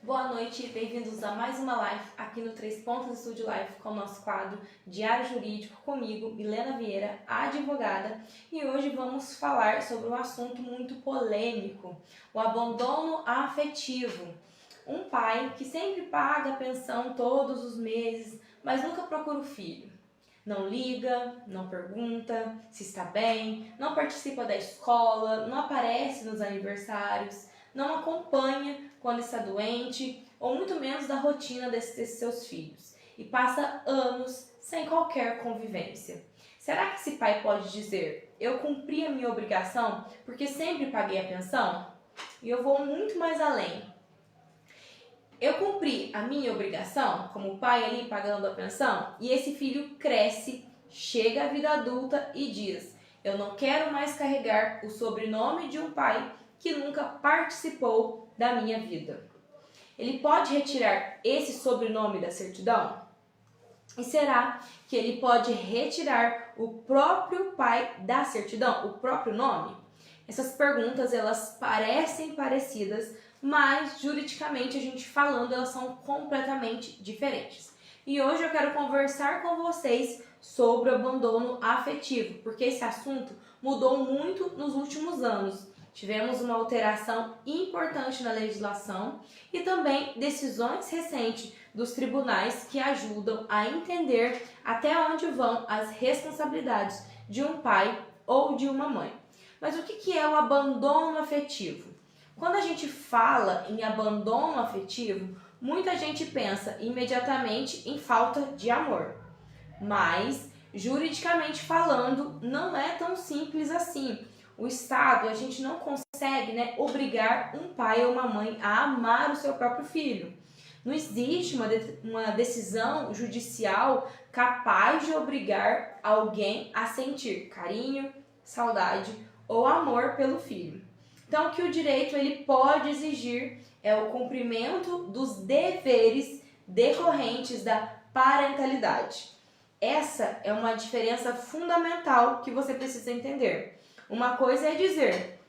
Boa noite, bem-vindos a mais uma live aqui no 3 Pontos Estúdio Live com o nosso quadro Diário Jurídico comigo, Milena Vieira, advogada, e hoje vamos falar sobre um assunto muito polêmico, o abandono afetivo. Um pai que sempre paga a pensão todos os meses, mas nunca procura o filho. Não liga, não pergunta se está bem, não participa da escola, não aparece nos aniversários, não acompanha quando está doente, ou muito menos da rotina desses seus filhos, e passa anos sem qualquer convivência. Será que esse pai pode dizer, eu cumpri a minha obrigação porque sempre paguei a pensão? E eu vou muito mais além. Eu cumpri a minha obrigação como pai ali pagando a pensão, e esse filho cresce, chega à vida adulta e diz, eu não quero mais carregar o sobrenome de um pai que nunca participou da minha vida. Ele pode retirar esse sobrenome da certidão? E será que ele pode retirar o próprio pai da certidão, o próprio nome? Essas perguntas, elas parecem parecidas, mas juridicamente a gente falando, elas são completamente diferentes. E hoje eu quero conversar com vocês sobre o abandono afetivo, porque esse assunto mudou muito nos últimos anos. Tivemos uma alteração importante na legislação e também decisões recentes dos tribunais que ajudam a entender até onde vão as responsabilidades de um pai ou de uma mãe. Mas o que é o abandono afetivo? Quando a gente fala em abandono afetivo, muita gente pensa imediatamente em falta de amor. Mas, juridicamente falando, não é tão simples assim. O Estado, a gente não consegue, obrigar um pai ou uma mãe a amar o seu próprio filho. Não existe uma decisão judicial capaz de obrigar alguém a sentir carinho, saudade ou amor pelo filho. Então, o que o direito ele pode exigir é o cumprimento dos deveres decorrentes da parentalidade. Essa é uma diferença fundamental que você precisa entender. Uma coisa é dizer,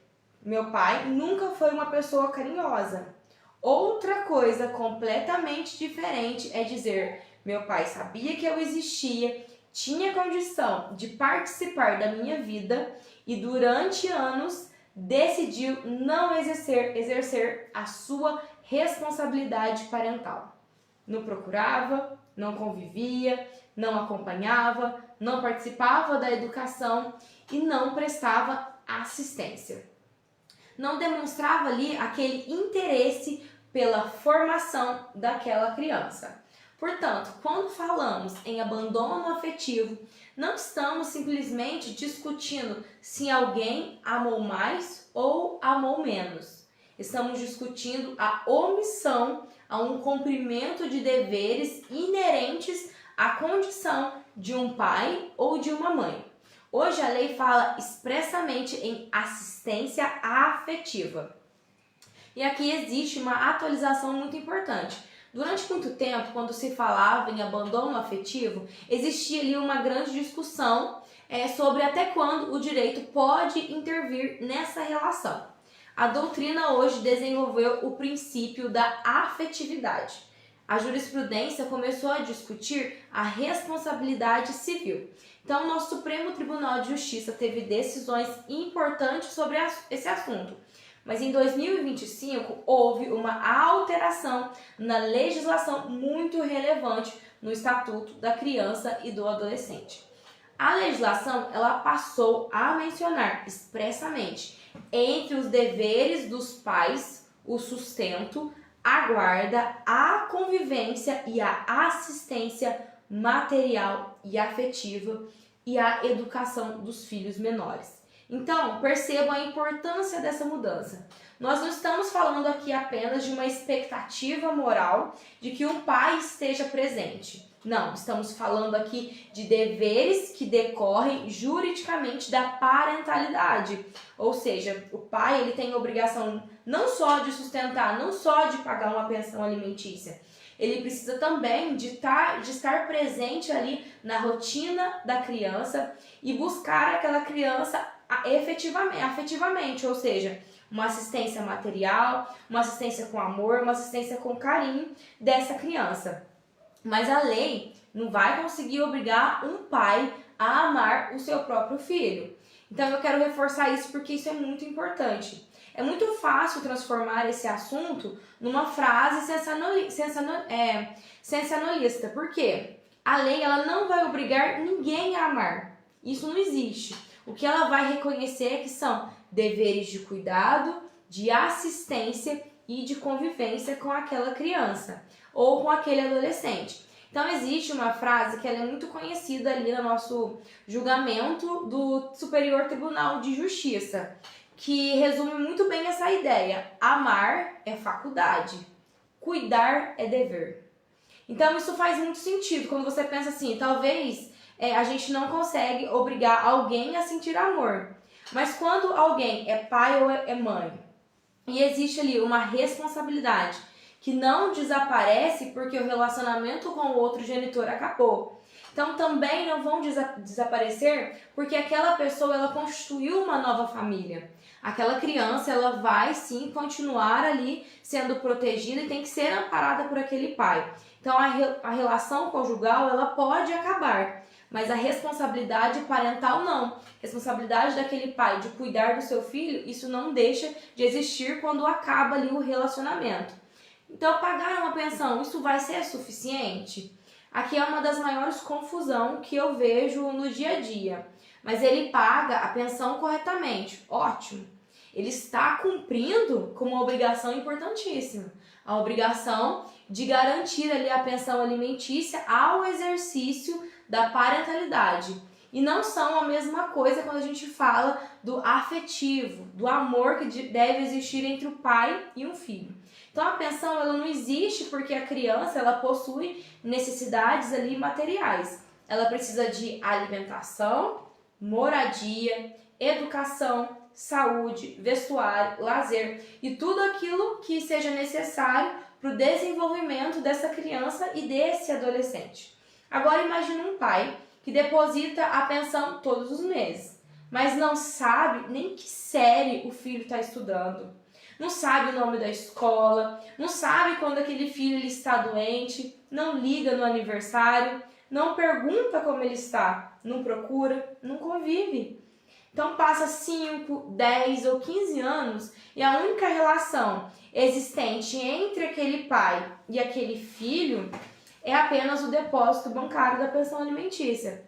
meu pai nunca foi uma pessoa carinhosa. Outra coisa completamente diferente é dizer, meu pai sabia que eu existia, tinha condição de participar da minha vida e durante anos decidiu não exercer a sua responsabilidade parental. Não procurava, não convivia, não acompanhava, não participava da educação e não prestava assistência. Não demonstrava ali aquele interesse pela formação daquela criança. Portanto, quando falamos em abandono afetivo, não estamos simplesmente discutindo se alguém amou mais ou amou menos. Estamos discutindo a omissão a um cumprimento de deveres inerentes à condição de um pai ou de uma mãe. Hoje a lei fala expressamente em assistência afetiva. E aqui existe uma atualização muito importante. Durante muito tempo, quando se falava em abandono afetivo, existia ali uma grande discussão sobre até quando o direito pode intervir nessa relação. A doutrina hoje desenvolveu o princípio da afetividade. A jurisprudência começou a discutir a responsabilidade civil. Então, o nosso Supremo Tribunal de Justiça teve decisões importantes sobre esse assunto. Mas em 2025 houve uma alteração na legislação muito relevante no Estatuto da Criança e do Adolescente. A legislação ela passou a mencionar expressamente entre os deveres dos pais o sustento, a guarda, a convivência e a assistência material e afetiva e a educação dos filhos menores. Então, percebam a importância dessa mudança. Nós não estamos falando aqui apenas de uma expectativa moral de que um pai esteja presente. Não, estamos falando aqui de deveres que decorrem juridicamente da parentalidade. Ou seja, o pai ele tem a obrigação não só de sustentar, não só de pagar uma pensão alimentícia. Ele precisa também de estar presente ali na rotina da criança e buscar aquela criança afetivamente, ou seja, uma assistência material, uma assistência com amor, uma assistência com carinho dessa criança. Mas a lei não vai conseguir obrigar um pai a amar o seu próprio filho. Então eu quero reforçar isso porque isso é muito importante. É muito fácil transformar esse assunto numa frase sensacionalista. Por quê? A lei ela não vai obrigar ninguém a amar. Isso não existe. O que ela vai reconhecer é que são deveres de cuidado, de assistência e de convivência com aquela criança ou com aquele adolescente. Então existe uma frase que ela é muito conhecida ali no nosso julgamento do Superior Tribunal de Justiça, que resume muito bem essa ideia. Amar é faculdade, cuidar é dever. Então isso faz muito sentido quando você pensa assim, talvez a gente não consegue obrigar alguém a sentir amor, mas quando alguém é pai ou é mãe e existe ali uma responsabilidade que não desaparece porque o relacionamento com o outro genitor acabou. Então também não vão desaparecer porque aquela pessoa ela constituiu uma nova família. Aquela criança ela vai sim continuar ali sendo protegida e tem que ser amparada por aquele pai. Então a relação conjugal ela pode acabar, mas a responsabilidade parental não. A responsabilidade daquele pai de cuidar do seu filho, isso não deixa de existir quando acaba ali o relacionamento. Então pagar uma pensão, isso vai ser suficiente? Aqui é uma das maiores confusões que eu vejo no dia a dia. Mas ele paga a pensão corretamente, ótimo. Ele está cumprindo com uma obrigação importantíssima. A obrigação de garantir ali a pensão alimentícia ao exercício da parentalidade. E não são a mesma coisa quando a gente fala do afetivo, do amor que deve existir entre o pai e um filho. Então a pensão ela não existe porque a criança ela possui necessidades ali materiais. Ela precisa de alimentação, moradia, educação, saúde, vestuário, lazer e tudo aquilo que seja necessário para o desenvolvimento dessa criança e desse adolescente. Agora imagine um pai que deposita a pensão todos os meses, mas não sabe nem que série o filho está estudando, não sabe o nome da escola, não sabe quando aquele filho ele está doente, não liga no aniversário, não pergunta como ele está, não procura, não convive. Então passa 5, 10 ou 15 anos e a única relação existente entre aquele pai e aquele filho é apenas o depósito bancário da pensão alimentícia.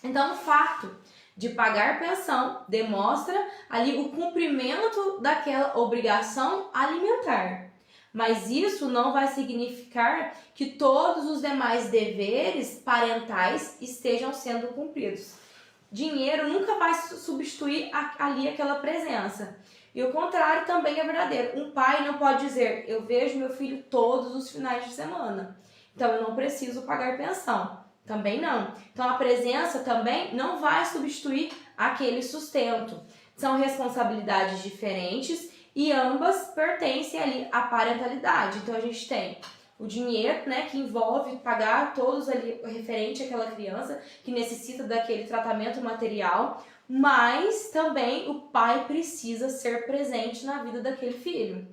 Então o fato de pagar pensão demonstra ali o cumprimento daquela obrigação alimentar. Mas isso não vai significar que todos os demais deveres parentais estejam sendo cumpridos. Dinheiro nunca vai substituir ali aquela presença. E o contrário também é verdadeiro. Um pai não pode dizer, eu vejo meu filho todos os finais de semana, então eu não preciso pagar pensão. Também não. Então a presença também não vai substituir aquele sustento. São responsabilidades diferentes e ambas pertencem ali à parentalidade. Então a gente tem o dinheiro, né, que envolve pagar todos ali referente àquela criança que necessita daquele tratamento material, mas também o pai precisa ser presente na vida daquele filho.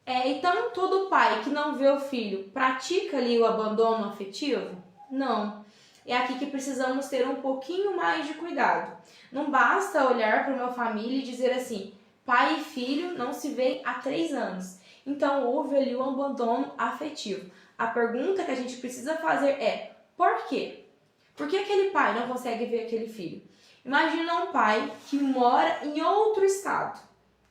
Então todo pai que não vê o filho pratica ali o abandono afetivo? Não. É aqui que precisamos ter um pouquinho mais de cuidado. Não basta olhar para uma família e dizer assim, pai e filho não se veem há 3 anos. Então houve ali um abandono afetivo. A pergunta que a gente precisa fazer é, por quê? Por que aquele pai não consegue ver aquele filho? Imagina um pai que mora em outro estado.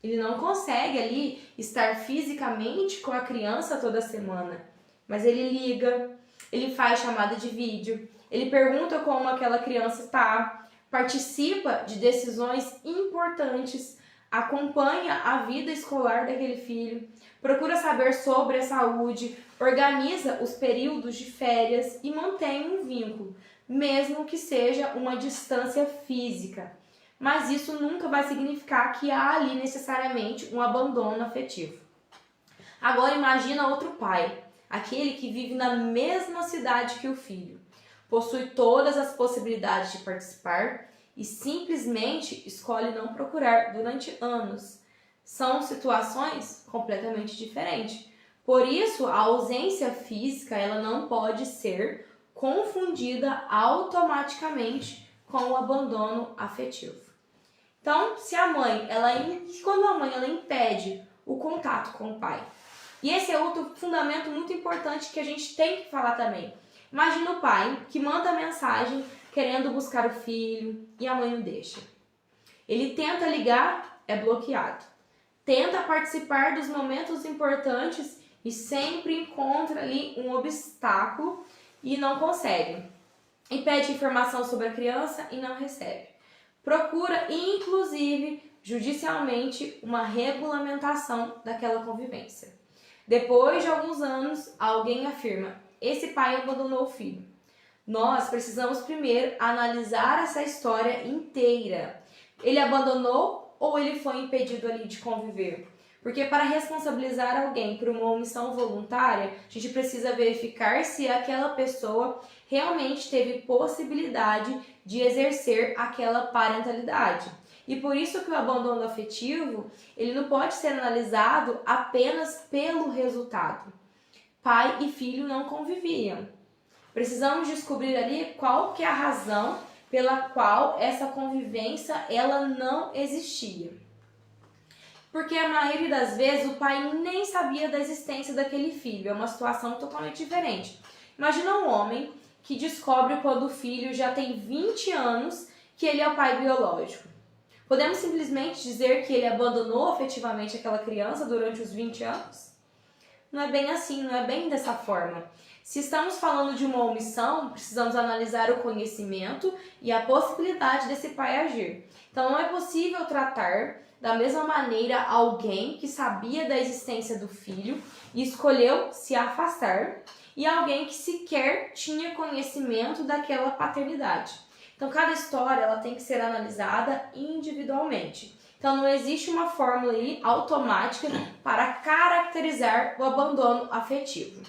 Ele não consegue ali estar fisicamente com a criança toda semana. Mas ele liga, ele faz chamada de vídeo, ele pergunta como aquela criança está, participa de decisões importantes, acompanha a vida escolar daquele filho, procura saber sobre a saúde, organiza os períodos de férias e mantém um vínculo, mesmo que seja uma distância física. Mas isso nunca vai significar que há ali necessariamente um abandono afetivo. Agora imagina outro pai, aquele que vive na mesma cidade que o filho, possui todas as possibilidades de participar e simplesmente escolhe não procurar durante anos. São situações completamente diferentes. Por isso, a ausência física ela não pode ser confundida automaticamente com o abandono afetivo. Então, se a mãe, quando a mãe ela impede o contato com o pai, e esse é outro fundamento muito importante que a gente tem que falar também. Imagina o pai que manda mensagem querendo buscar o filho e a mãe não deixa. Ele tenta ligar, é bloqueado. Tenta participar dos momentos importantes e sempre encontra ali um obstáculo e não consegue. E pede informação sobre a criança e não recebe. Procura, inclusive, judicialmente, uma regulamentação daquela convivência. Depois de alguns anos, alguém afirma: esse pai abandonou o filho. Nós precisamos primeiro analisar essa história inteira. Ele abandonou ou ele foi impedido ali de conviver? Porque para responsabilizar alguém por uma omissão voluntária, a gente precisa verificar se aquela pessoa realmente teve possibilidade de exercer aquela parentalidade. E por isso que o abandono afetivo, ele não pode ser analisado apenas pelo resultado. Pai e filho não conviviam. Precisamos descobrir ali qual que é a razão pela qual essa convivência ela não existia. Porque a maioria das vezes o pai nem sabia da existência daquele filho. É uma situação totalmente diferente. Imagina um homem que descobre quando o filho já tem 20 anos que ele é o pai biológico. Podemos simplesmente dizer que ele abandonou afetivamente aquela criança durante os 20 anos? Não é bem assim, não é bem dessa forma. Se estamos falando de uma omissão, precisamos analisar o conhecimento e a possibilidade desse pai agir. Então não é possível tratar da mesma maneira alguém que sabia da existência do filho e escolheu se afastar e alguém que sequer tinha conhecimento daquela paternidade. Então cada história ela tem que ser analisada individualmente. Então não existe uma fórmula aí automática para caracterizar o abandono afetivo.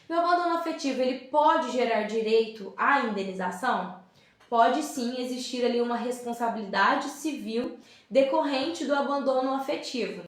E o abandono afetivo ele pode gerar direito à indenização? Pode sim existir ali uma responsabilidade civil decorrente do abandono afetivo.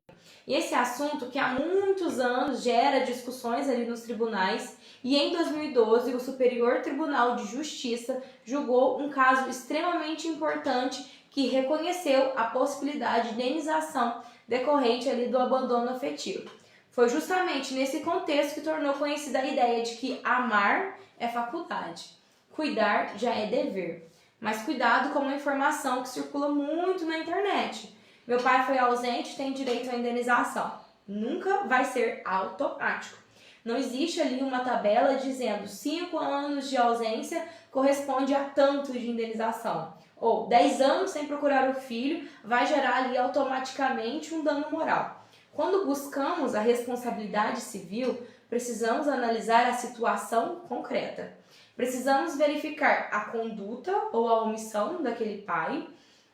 E esse assunto que há muitos anos gera discussões ali nos tribunais e em 2012 o Superior Tribunal de Justiça julgou um caso extremamente importante que reconheceu a possibilidade de indenização decorrente ali do abandono afetivo. Foi justamente nesse contexto que tornou conhecida a ideia de que amar é faculdade, cuidar já é dever. Mas cuidado com uma informação que circula muito na internet. Meu pai foi ausente, tem direito à indenização. Nunca vai ser automático. Não existe ali uma tabela dizendo 5 anos de ausência corresponde a tanto de indenização. Ou 10 anos sem procurar o filho vai gerar ali automaticamente um dano moral. Quando buscamos a responsabilidade civil, precisamos analisar a situação concreta. Precisamos verificar a conduta ou a omissão daquele pai,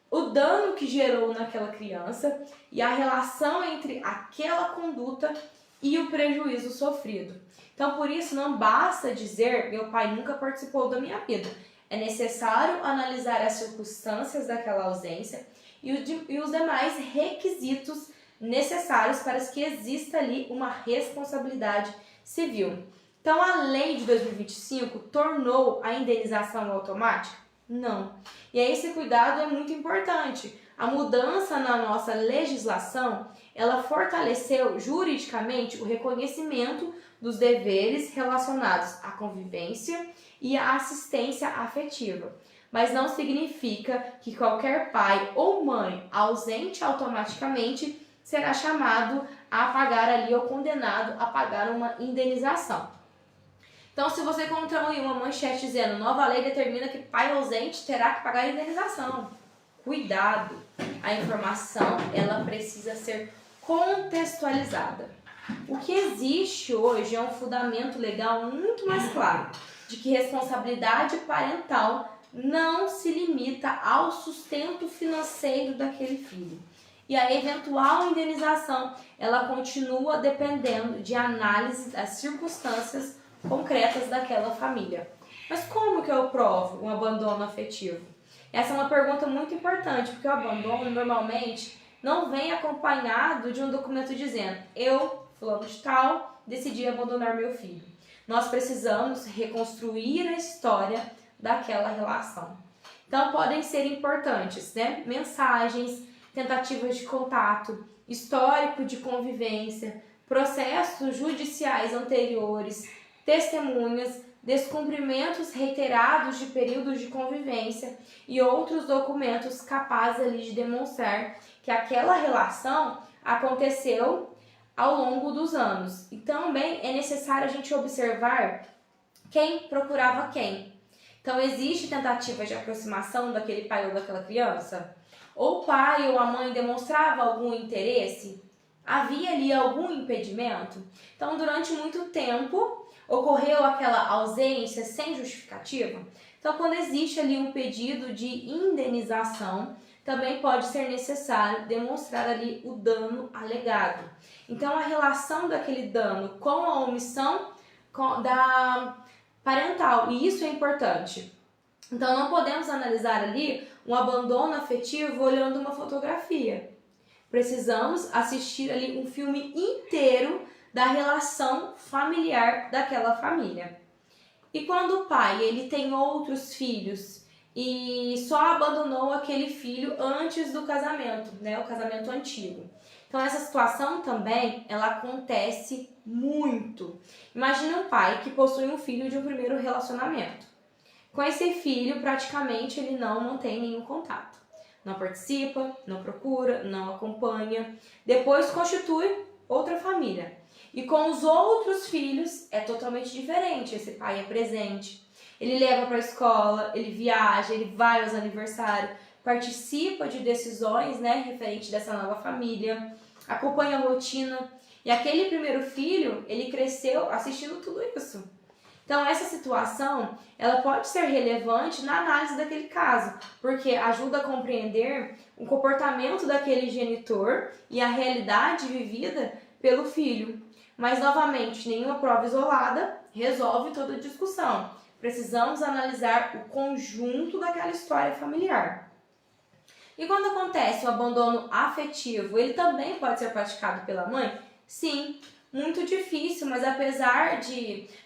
o dano que gerou naquela criança e a relação entre aquela conduta e o prejuízo sofrido. Então, por isso, não basta dizer meu pai nunca participou da minha vida. É necessário analisar as circunstâncias daquela ausência e os demais requisitos necessários para que exista ali uma responsabilidade civil. Então, a lei de 2025 tornou a indenização automática? Não. E aí esse cuidado é muito importante. A mudança na nossa legislação, ela fortaleceu juridicamente o reconhecimento dos deveres relacionados à convivência e à assistência afetiva. Mas não significa que qualquer pai ou mãe ausente automaticamente será chamado a pagar ali ou condenado a pagar uma indenização. Então, se você encontrar uma manchete dizendo nova lei determina que pai ausente terá que pagar a indenização, cuidado, a informação ela precisa ser contextualizada. O que existe hoje é um fundamento legal muito mais claro de que responsabilidade parental não se limita ao sustento financeiro daquele filho. E a eventual indenização, ela continua dependendo de análise das circunstâncias concretas daquela família. Mas como que eu provo um abandono afetivo? Essa é uma pergunta muito importante, porque o abandono normalmente não vem acompanhado de um documento dizendo: eu, fulano de tal, decidi abandonar meu filho. Nós precisamos reconstruir a história daquela relação. Então podem ser importantes, né? Mensagens, tentativas de contato, histórico de convivência, processos judiciais anteriores, testemunhas, descumprimentos reiterados de períodos de convivência e outros documentos capazes ali de demonstrar que aquela relação aconteceu ao longo dos anos. E também é necessário a gente observar quem procurava quem. Então, existe tentativa de aproximação daquele pai ou daquela criança? Ou o pai ou a mãe demonstrava algum interesse? Havia ali algum impedimento? Então, durante muito tempo, ocorreu aquela ausência sem justificativa? Então, quando existe ali um pedido de indenização, também pode ser necessário demonstrar ali o dano alegado. Então, a relação daquele dano com a omissão da parental, e isso é importante. Então, não podemos analisar ali um abandono afetivo olhando uma fotografia. Precisamos assistir ali um filme inteiro da relação familiar daquela família. E quando o pai ele tem outros filhos e só abandonou aquele filho antes do casamento, né, o casamento antigo. Então essa situação também ela acontece muito. Imagina um pai que possui um filho de um primeiro relacionamento. Com esse filho praticamente ele não mantém nenhum contato. Não participa, não procura, não acompanha. Depois constitui outra família. E com os outros filhos é totalmente diferente. Esse pai é presente, ele leva para a escola, ele viaja, ele vai aos aniversários, participa de decisões, né, referente dessa nova família, acompanha a rotina. E aquele primeiro filho, ele cresceu assistindo tudo isso. Então essa situação, ela pode ser relevante na análise daquele caso, porque ajuda a compreender o comportamento daquele genitor e a realidade vivida pelo filho. Mas, novamente, nenhuma prova isolada resolve toda a discussão. Precisamos analisar o conjunto daquela história familiar. E quando acontece o abandono afetivo, ele também pode ser praticado pela mãe? Sim, muito difícil, mas apesar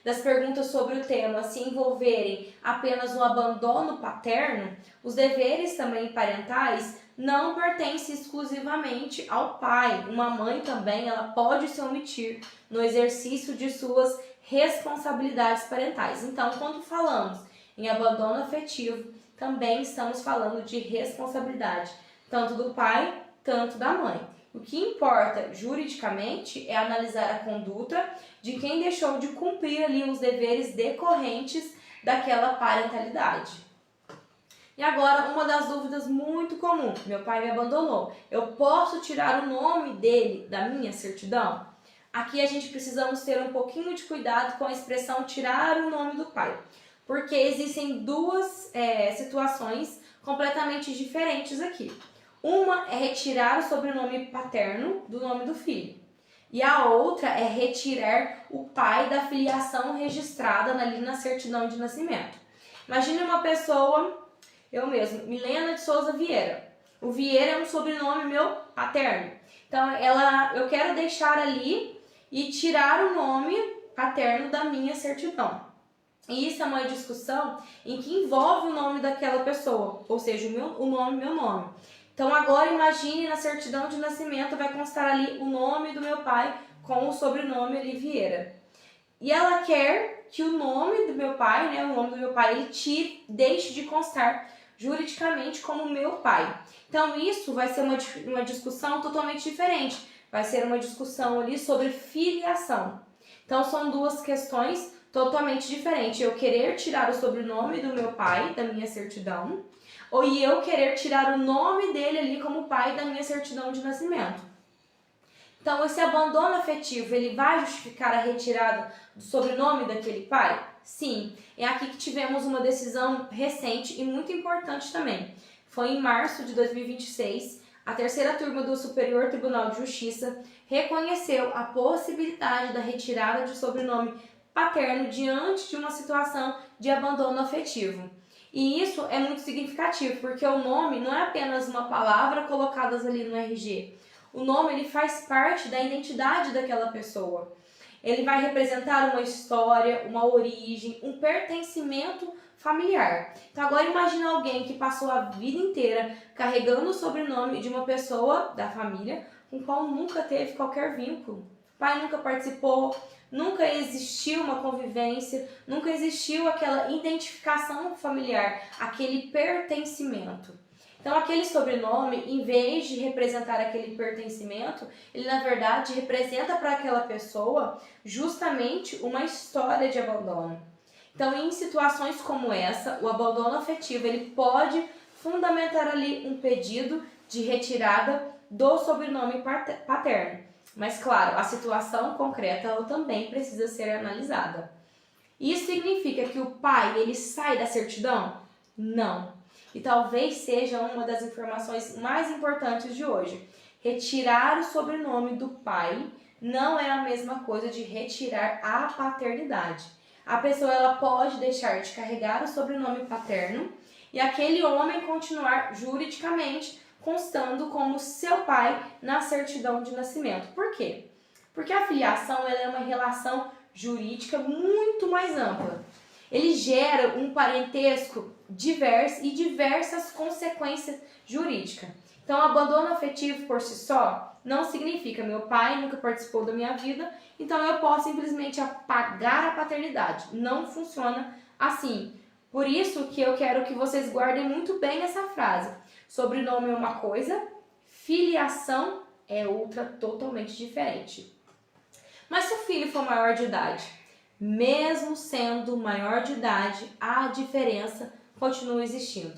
das perguntas sobre o tema se envolverem apenas no abandono paterno, os deveres também parentais não pertencem exclusivamente ao pai. Uma mãe também ela pode se omitir no exercício de suas responsabilidades parentais. Então, quando falamos em abandono afetivo, também estamos falando de responsabilidade, tanto do pai, tanto da mãe. O que importa juridicamente é analisar a conduta de quem deixou de cumprir ali os deveres decorrentes daquela parentalidade. E agora, uma das dúvidas muito comum: meu pai me abandonou, eu posso tirar o nome dele da minha certidão? Aqui a gente precisamos ter um pouquinho de cuidado com a expressão tirar o nome do pai, porque existem duas situações completamente diferentes aqui. Uma é retirar o sobrenome paterno do nome do filho. E a outra é retirar o pai da filiação registrada ali na certidão de nascimento. Imagine uma pessoa, eu mesmo, Milena de Souza Vieira. O Vieira é um sobrenome meu paterno. Então eu quero deixar ali e tirar o nome paterno da minha certidão. E isso é uma discussão em que envolve o nome daquela pessoa, ou seja, meu nome. Então agora imagine na certidão de nascimento vai constar ali o nome do meu pai com o sobrenome ali Vieira. E ela quer que o nome do meu pai, né, o nome do meu pai, ele deixe de constar juridicamente como meu pai. Então isso vai ser uma discussão totalmente diferente. Vai ser uma discussão ali sobre filiação. Então são duas questões totalmente diferentes. Eu querer tirar o sobrenome do meu pai da minha certidão, ou eu querer tirar o nome dele ali como pai da minha certidão de nascimento. Então, esse abandono afetivo, ele vai justificar a retirada do sobrenome daquele pai? Sim, é aqui que tivemos uma decisão recente e muito importante também. Foi em março de 2026, a terceira turma do Superior Tribunal de Justiça reconheceu a possibilidade da retirada de sobrenome paterno diante de uma situação de abandono afetivo. E isso é muito significativo, porque o nome não é apenas uma palavra colocada ali no RG. O nome ele faz parte da identidade daquela pessoa. Ele vai representar uma história, uma origem, um pertencimento familiar. Então agora imagina alguém que passou a vida inteira carregando o sobrenome de uma pessoa da família com qual nunca teve qualquer vínculo. O pai nunca participou, nunca existiu uma convivência, nunca existiu aquela identificação familiar, aquele pertencimento. Então aquele sobrenome, em vez de representar aquele pertencimento, ele na verdade representa para aquela pessoa justamente uma história de abandono. Então em situações como essa, o abandono afetivo ele pode fundamentar ali um pedido de retirada do sobrenome paterno. Mas claro, a situação concreta ela também precisa ser analisada. Isso significa que o pai ele sai da certidão? Não. E talvez seja uma das informações mais importantes de hoje. Retirar o sobrenome do pai não é a mesma coisa de retirar a paternidade. A pessoa ela pode deixar de carregar o sobrenome paterno e aquele homem continuar juridicamente constando como seu pai na certidão de nascimento. Por quê? Porque a filiação ela é uma relação jurídica muito mais ampla. Ele gera um parentesco diverso e diversas consequências jurídicas. Então, abandono afetivo por si só não significa meu pai nunca participou da minha vida, então eu posso simplesmente apagar a paternidade. Não funciona assim. Por isso que eu quero que vocês guardem muito bem essa frase. Sobrenome é uma coisa, filiação é outra totalmente diferente. Mas se o filho for maior de idade, mesmo sendo maior de idade, a diferença continua existindo.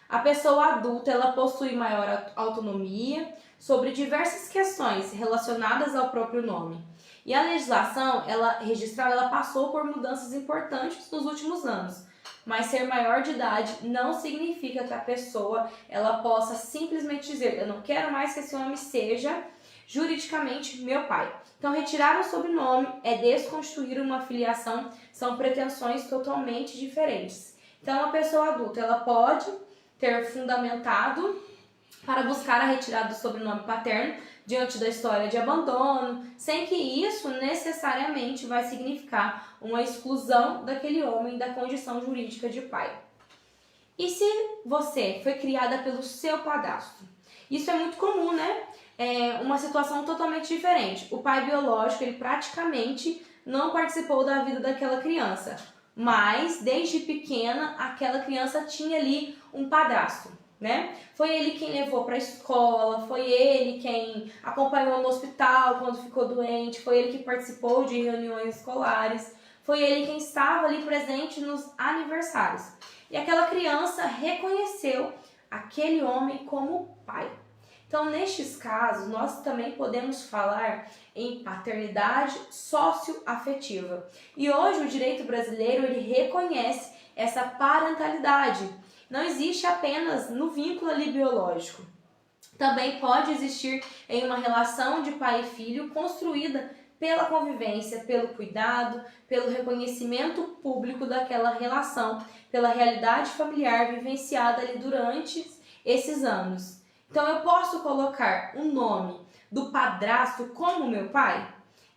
A pessoa adulta ela possui maior autonomia sobre diversas questões relacionadas ao próprio nome. E a legislação registral ela passou por mudanças importantes nos últimos anos. Mas ser maior de idade não significa que a pessoa ela possa simplesmente dizer eu não quero mais que esse homem seja juridicamente meu pai. Então, retirar o sobrenome é desconstruir uma filiação, são pretensões totalmente diferentes. Então, a pessoa adulta ela pode ter fundamentado para buscar a retirada do sobrenome paterno diante da história de abandono, sem que isso necessariamente vai significar uma exclusão daquele homem da condição jurídica de pai. E se você foi criada pelo seu padrasto? Isso é muito comum, né? É uma situação totalmente diferente. O pai biológico, ele praticamente não participou da vida daquela criança, mas desde pequena aquela criança tinha ali um padrasto, né? Foi ele quem levou para a escola, foi ele quem acompanhou no hospital quando ficou doente, foi ele que participou de reuniões escolares, foi ele quem estava ali presente nos aniversários. E aquela criança reconheceu aquele homem como pai. Então, nestes casos, nós também podemos falar em paternidade socioafetiva. E hoje o direito brasileiro ele reconhece essa parentalidade. Não existe apenas no vínculo ali biológico. Também pode existir em uma relação de pai e filho construída pela convivência, pelo cuidado, pelo reconhecimento público daquela relação, pela realidade familiar vivenciada ali durante esses anos. Então, eu posso colocar o nome do padrasto como meu pai?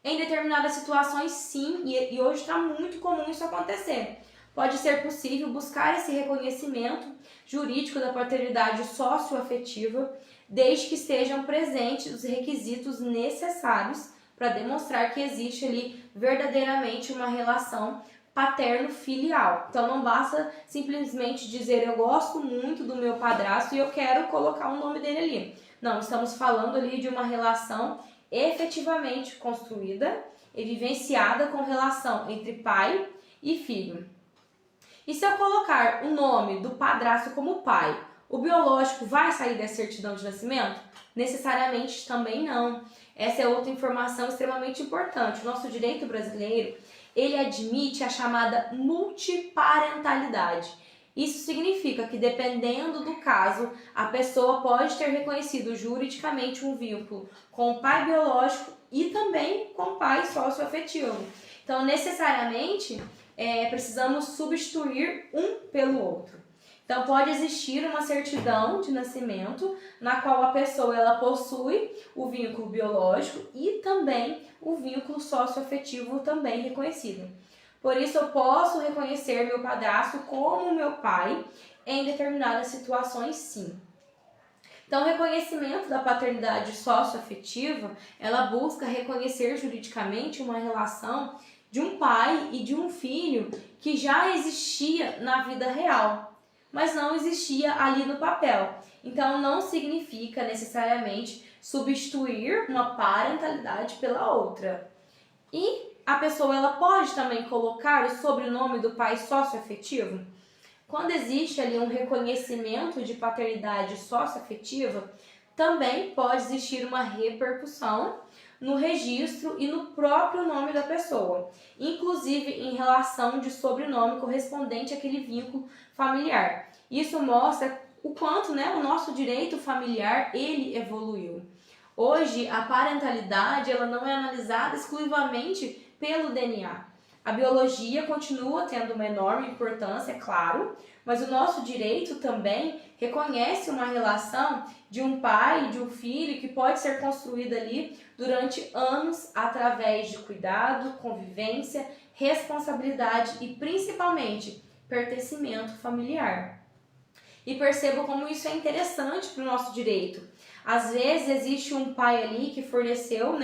Em determinadas situações, sim, e hoje está muito comum isso acontecer. Pode ser possível buscar esse reconhecimento jurídico da paternidade socioafetiva, desde que estejam presentes os requisitos necessários para demonstrar que existe ali verdadeiramente uma relação paterno-filial. Então não basta simplesmente dizer eu gosto muito do meu padrasto e eu quero colocar o nome dele ali. Não, estamos falando ali de uma relação efetivamente construída e vivenciada com relação entre pai e filho. E se eu colocar o nome do padrasto como pai, o biológico vai sair da certidão de nascimento? Necessariamente também não. Essa é outra informação extremamente importante. O nosso direito brasileiro, ele admite a chamada multiparentalidade. Isso significa que, dependendo do caso, a pessoa pode ter reconhecido juridicamente um vínculo com o pai biológico e também com o pai socioafetivo. Então, necessariamente, precisamos substituir um pelo outro. Então, pode existir uma certidão de nascimento na qual a pessoa ela possui o vínculo biológico e também o vínculo socioafetivo também reconhecido. Por isso, eu posso reconhecer meu padrasto como meu pai em determinadas situações, sim. Então, o reconhecimento da paternidade socioafetiva, ela busca reconhecer juridicamente uma relação de um pai e de um filho que já existia na vida real, mas não existia ali no papel. Então, não significa necessariamente substituir uma parentalidade pela outra. E a pessoa ela pode também colocar o sobrenome do pai socioafetivo? Quando existe ali um reconhecimento de paternidade socioafetiva, também pode existir uma repercussão no registro e no próprio nome da pessoa, inclusive em relação de sobrenome correspondente àquele vínculo familiar. Isso mostra o quanto, o nosso direito familiar ele evoluiu. Hoje, a parentalidade ela não é analisada exclusivamente pelo DNA. A biologia continua tendo uma enorme importância, é claro, mas o nosso direito também reconhece uma relação de um pai e de um filho que pode ser construída ali durante anos através de cuidado, convivência, responsabilidade e principalmente pertencimento familiar. E perceba como isso é interessante para o nosso direito. Às vezes existe um pai ali que forneceu,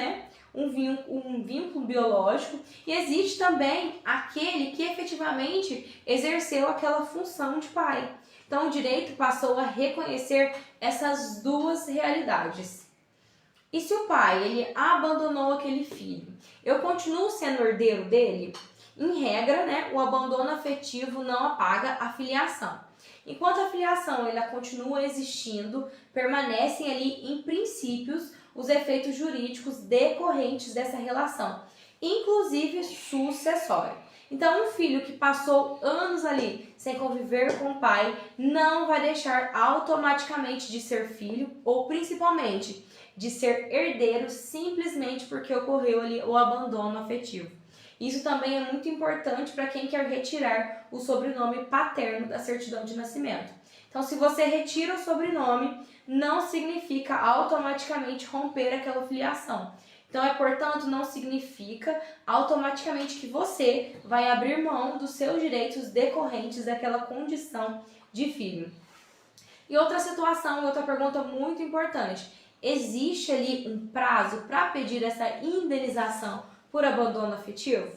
um vínculo biológico e existe também aquele que efetivamente exerceu aquela função de pai. Então o direito passou a reconhecer essas duas realidades. E se o pai ele abandonou aquele filho, eu continuo sendo herdeiro dele? Em regra, o abandono afetivo não apaga a filiação. Enquanto a filiação ela continua existindo, permanecem ali em princípios os efeitos jurídicos decorrentes dessa relação, inclusive sucessório. Então, um filho que passou anos ali sem conviver com o pai não vai deixar automaticamente de ser filho ou principalmente de ser herdeiro simplesmente porque ocorreu ali o abandono afetivo. Isso também é muito importante para quem quer retirar o sobrenome paterno da certidão de nascimento. Então, se você retira o sobrenome, não significa automaticamente romper aquela filiação. Então, portanto, não significa automaticamente que você vai abrir mão dos seus direitos decorrentes daquela condição de filho. E outra situação, outra pergunta muito importante. Existe ali um prazo para pedir essa indenização por abandono afetivo?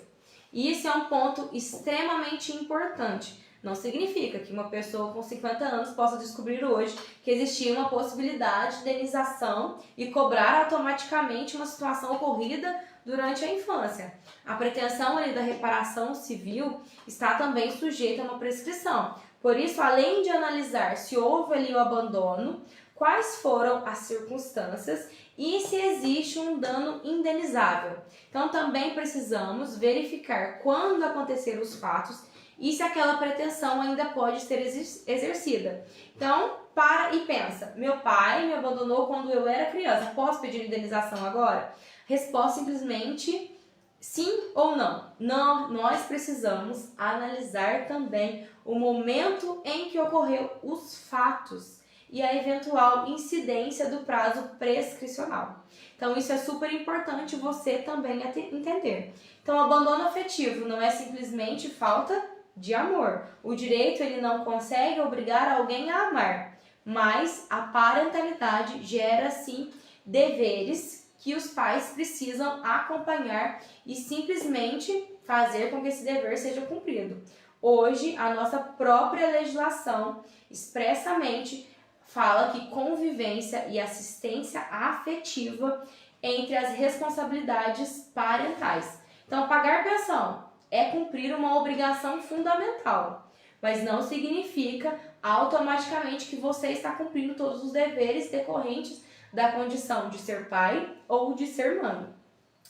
E isso é um ponto extremamente importante. Não significa que uma pessoa com 50 anos possa descobrir hoje que existia uma possibilidade de indenização e cobrar automaticamente uma situação ocorrida durante a infância. A pretensão ali da reparação civil está também sujeita a uma prescrição. Por isso, além de analisar se houve ali o abandono, quais foram as circunstâncias e se existe um dano indenizável. Então, também precisamos verificar quando aconteceram os fatos e se aquela pretensão ainda pode ser exercida. Então, para e pensa, meu pai me abandonou quando eu era criança, posso pedir indenização agora? Resposta simplesmente sim ou não. Não, nós precisamos analisar também o momento em que ocorreu os fatos e a eventual incidência do prazo prescricional. Então, isso é super importante você também entender. Então, o abandono afetivo não é simplesmente falta de amor. O direito ele não consegue obrigar alguém a amar, mas a parentalidade gera, sim, deveres que os pais precisam acompanhar e simplesmente fazer com que esse dever seja cumprido. Hoje, a nossa própria legislação expressamente fala que convivência e assistência afetiva entre as responsabilidades parentais. Então, pagar pensão é cumprir uma obrigação fundamental, mas não significa automaticamente que você está cumprindo todos os deveres decorrentes da condição de ser pai ou de ser mãe.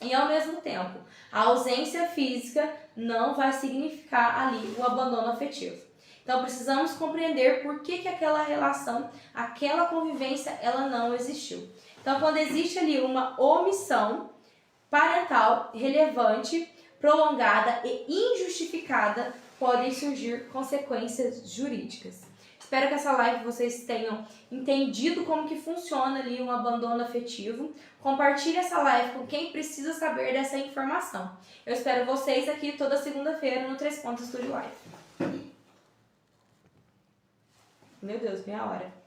E ao mesmo tempo, a ausência física não vai significar ali o abandono afetivo. Então, precisamos compreender por que aquela relação, aquela convivência, ela não existiu. Então, quando existe ali uma omissão parental relevante, prolongada e injustificada, podem surgir consequências jurídicas. Espero que essa live vocês tenham entendido como que funciona ali um abandono afetivo. Compartilhe essa live com quem precisa saber dessa informação. Eu espero vocês aqui toda segunda-feira no 3 Pontos Estúdio Live. Meu Deus, meia hora.